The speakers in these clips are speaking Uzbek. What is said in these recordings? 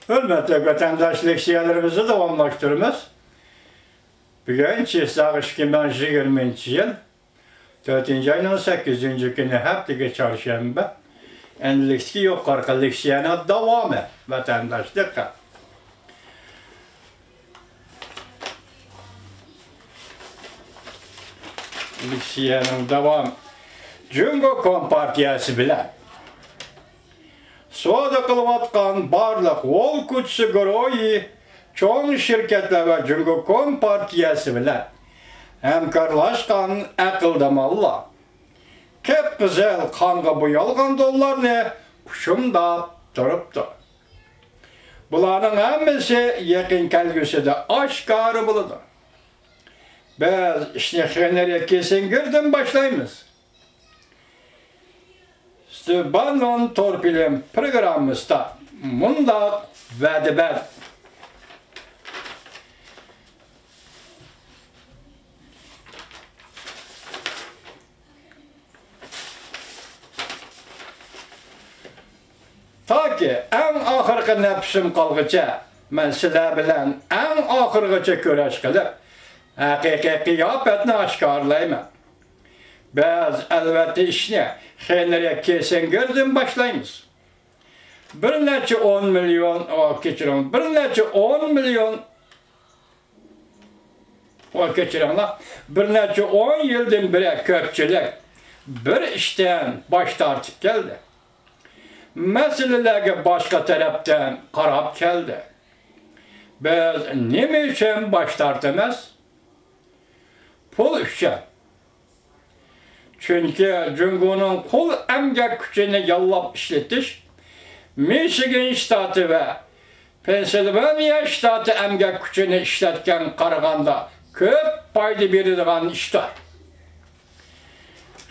Hürmetli vatandaşlık siyalarımızı davamlaştırırız. Bugün Çiğsağ 2020 yıl 4. ayının 8. günü haftaga çarşamba endilikki yuqorqi leksiyani davomi vatandaşlıkqa. Leksiyaning davomi Jungo Kompartiyasi bilan savdo qilayotgan barliq ol kuchsi guruhi cho'ng shirkatlar va Jungo Kompartiyasi bilan hamkorlashgan aqldamonlar qip-qizil qonga bo'yalgan dollarni qushimdab turibdi. Bularning hammasi yaqin kelgusida oshkora bo'ladi. Biz ishni xeneriya kesingirdan boshlaymiz. Stefan Torpilim programımızda mundaq va'da berdi. Ta ki en ahırkı nefsim kalgıca, men sizler bilen en ahırgıca köreş kılıp, haqiqiy qiyofetini oshkorlayman. Biz elbette işini xeneriya kesingirdan boshlaymiz. Bir necha 10 milyon, bir necha 10 milyon, bir necha 10 yıldan beri ko'pchilik bir ishdan bosh tortib keldi. Meselelerge başka taraftan qarab keldi. Biz nima uchun bosh tortamiz? Pul uchun. Çünkü Jungo'nun kul emgak gücünü yallap işletiş, Michigan ştatı ve Pennsylvania ştatı emgak gücünü işletken qaraganda köp payda beradigan işler.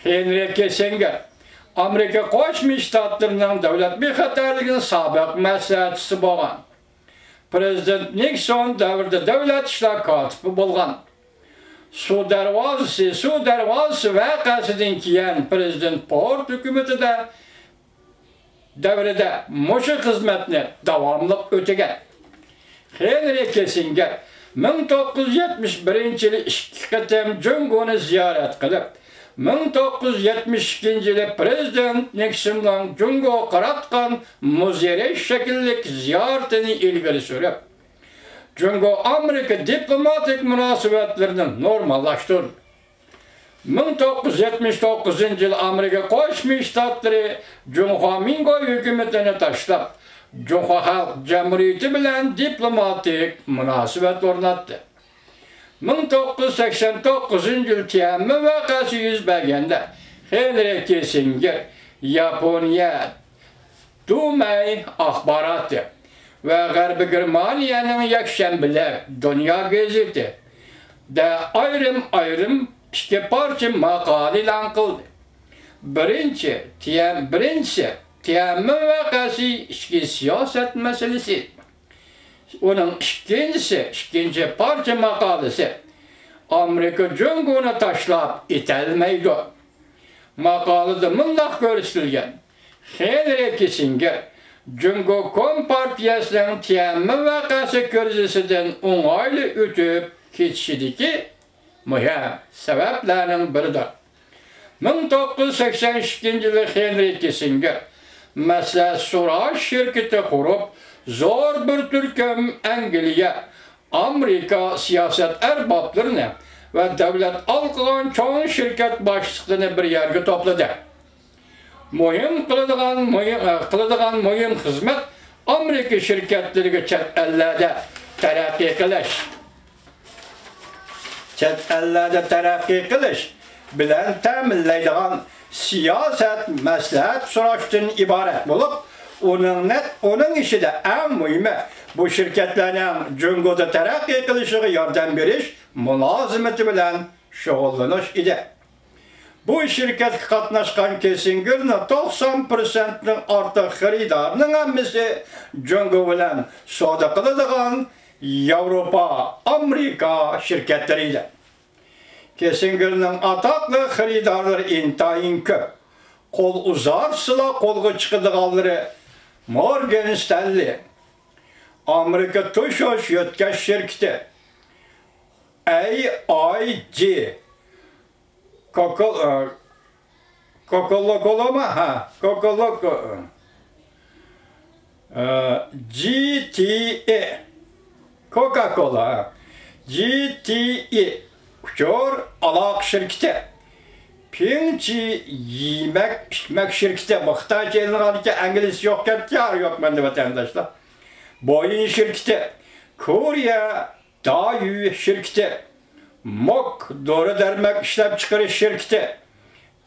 Henry Kissinger, Amerika Qo'shma Shtatlarning davlat bexatarligini sobiq maslahatchisi bo'lgan. Prezident Nixon davrida davlat ishlar kotibi bo'lgan. Su darvozasi voqeasidan keyin Prezident Ford hukumatida davrida mushu xizmatni davomli o'tagan. Henry Kissinger 1971-yili 2 qatam Jungoni ziyorat qilib, 1972-yili Prezident Nixonning Jungo qaratgan muzeyresh shakillik ziyoratini ilgari surib, Jungo-Amerika diplomatik munosabatlarini normallaştırdı. 1979-yili Amerika Qo'shma Shtatlari Jungo hukumatini tashlab, Jungo Xalq Jamhuriyati bilan diplomatik munosabat o'rnatdi. 1989-yil Tiananmen voqeasi yuz berganda Henry Kissinger Yaponiya Dumay axboroti ve G'arbiy Germaniyaning yakshanbalar Dunyo gazeti da ayrim ikki parcha maqola e'lon qildi. Birinchi Tiananmen voqeasi ichki siyosat masalasi. Onun ikinci parça makalesi Amerika Jungo'nu tashlab etilmaydi. Makalada mundaq ko'rsatilgan. Henry Kissinger Jungo Kompartiyasining Tiananmen voqeasi ko'rgazmasidan o'ng'ayli o'tib ketishidagi muhim sabablarning biridir. 1982-yili Henry Kissinger maslahat so'rash shirkati qurib, zo'r bir turkum Angliya, Amerika siyoset erboblarini ve davlat alqilgan cho'ng shirkat boshliqlarini bir yerga to'pladi. Qiladigan muhim xizmat Amerika shirkatlariga chet ellarda taraqqiy qilish bilan ta'minlaydigan siyoset maslahat so'rashdan iborat bo'lib, onun işi de en mühimi bu şirketlerin Jungo'da terakki kılışığı yardım veriş mülazimeti bilen şoğullanish idi. Bu şirket katnaşkan Kissinger'nin 90%'nin artık xaridarının hammasi Jungo bilen savdo qiladigan Avrupa, Amerika şirketleriydi. Kissinger'nin ataklı xaridarları intayin köp. Kol uzarsıla kolga çıkıdığanları Morgan Stanley, Amerika Tuşoş Yötkeş şirketi AIG Coca-Cola mı? Ha, Coca-Cola GTE Coca-Cola GTE Uçur Alak şirketi Pinci yemek içmek şirketi Muhtaç elini alırken İngiliz yok yok bende vatandaşlar. Boeing şirketi Kore Dayu şirketi Mok doğru dermek işlem çıkarış şirketi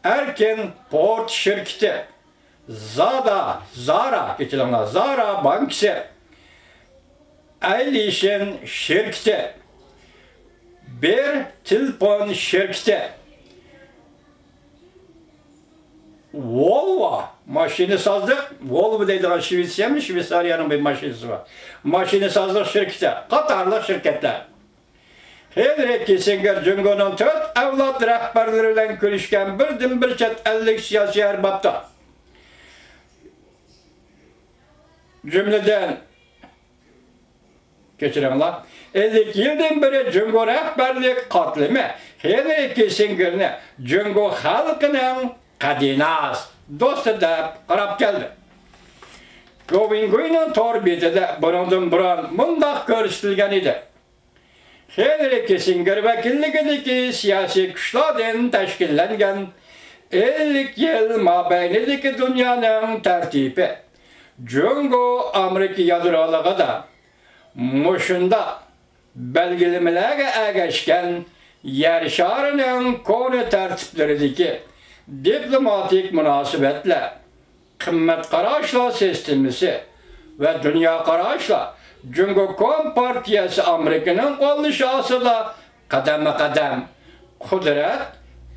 Erken Port şirketi Zara geçilenler Zara Bankası Alişin şirketi bir telefon şirketi Volvo maşini sazlık Volvo dediğin Şveysaryanın bir maşinisi var. Maşini sazlık şirketi Katarlı şirketler Henry Kissinger Cungo'nun 4 evlat rehberleriyle görüşken bir çet 50 siyasi erbapta cümleden geçirenler 50 yıldan beri Cungo rehberlik katlimi Henry Kissinger'ni Cungo halkının kadinas dostu da qarab geldi. Govingo'nun torbiyetide burundan mundaq görüştülgen idi. Henry Kissinger vekilligideki siyasi güçlerden teşkillengen 50 yıl mabeynideki dünyanın tertibi Cungo Amerika yadrolığı da muşunda belgelemelerge ergeçken yer şarının konu tertiplerideki diplomatik münasibetle kımmet karaşla sistemisi ve dünya karaşla Cungo Kompartiyası Amerika'nın oluşası da kademe kadem kudret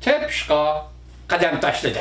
tepşika kadem taşladı.